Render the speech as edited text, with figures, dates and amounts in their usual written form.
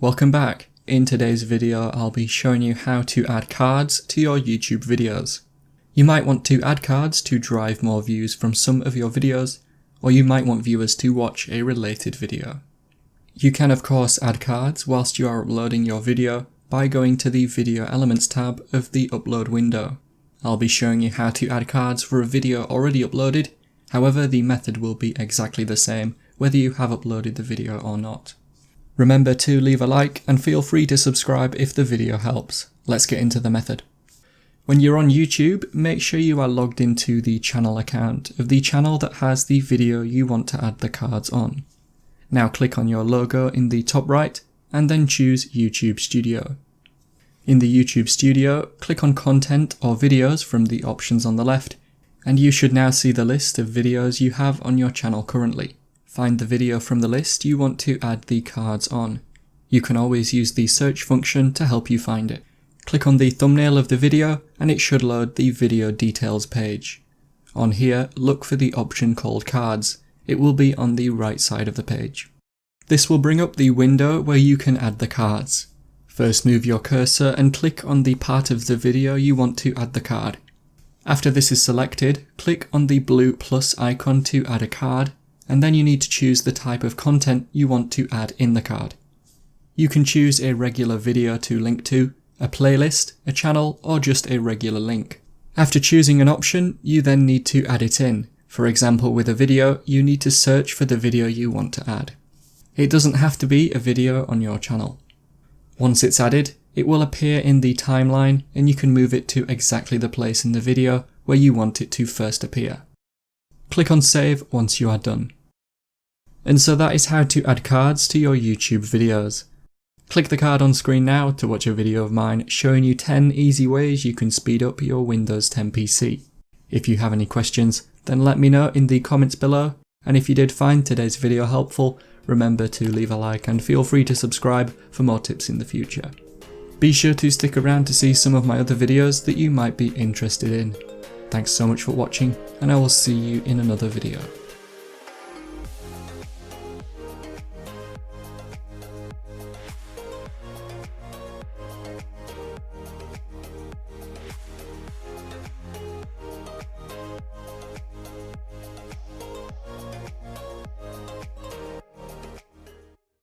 Welcome back. In today's video, I'll be showing you how to add cards to your YouTube videos. You might want to add cards to drive more views from some of your videos, or you might want viewers to watch a related video. You can of course add cards whilst you are uploading your video by going to the Video Elements tab of the Upload window. I'll be showing you how to add cards for a video already uploaded, however the method will be exactly the same whether you have uploaded the video or not. Remember to leave a like and feel free to subscribe if the video helps. Let's get into the method. When you're on YouTube, make sure you are logged into the channel account of the channel that has the video you want to add the cards on. Now click on your logo in the top right and then choose YouTube Studio. In the YouTube Studio, click on Content or Videos from the options on the left, and you should now see the list of videos you have on your channel currently. Find the video from the list you want to add the cards on. You can always use the search function to help you find it. Click on the thumbnail of the video and it should load the video details page. On here, look for the option called Cards. It will be on the right side of the page. This will bring up the window where you can add the cards. First move your cursor and click on the part of the video you want to add the card. After this is selected, click on the blue plus icon to add a card, and then you need to choose the type of content you want to add in the card. You can choose a regular video to link to, a playlist, a channel, or just a regular link. After choosing an option, you then need to add it in. For example, with a video, you need to search for the video you want to add. It doesn't have to be a video on your channel. Once it's added, it will appear in the timeline and you can move it to exactly the place in the video where you want it to first appear. Click on Save once you are done. And so that is how to add cards to your YouTube videos. Click the card on screen now to watch a video of mine showing you 10 easy ways you can speed up your Windows 10 PC. If you have any questions, then let me know in the comments below, and if you did find today's video helpful, remember to leave a like and feel free to subscribe for more tips in the future. Be sure to stick around to see some of my other videos that you might be interested in. Thanks so much for watching, and I will see you in another video.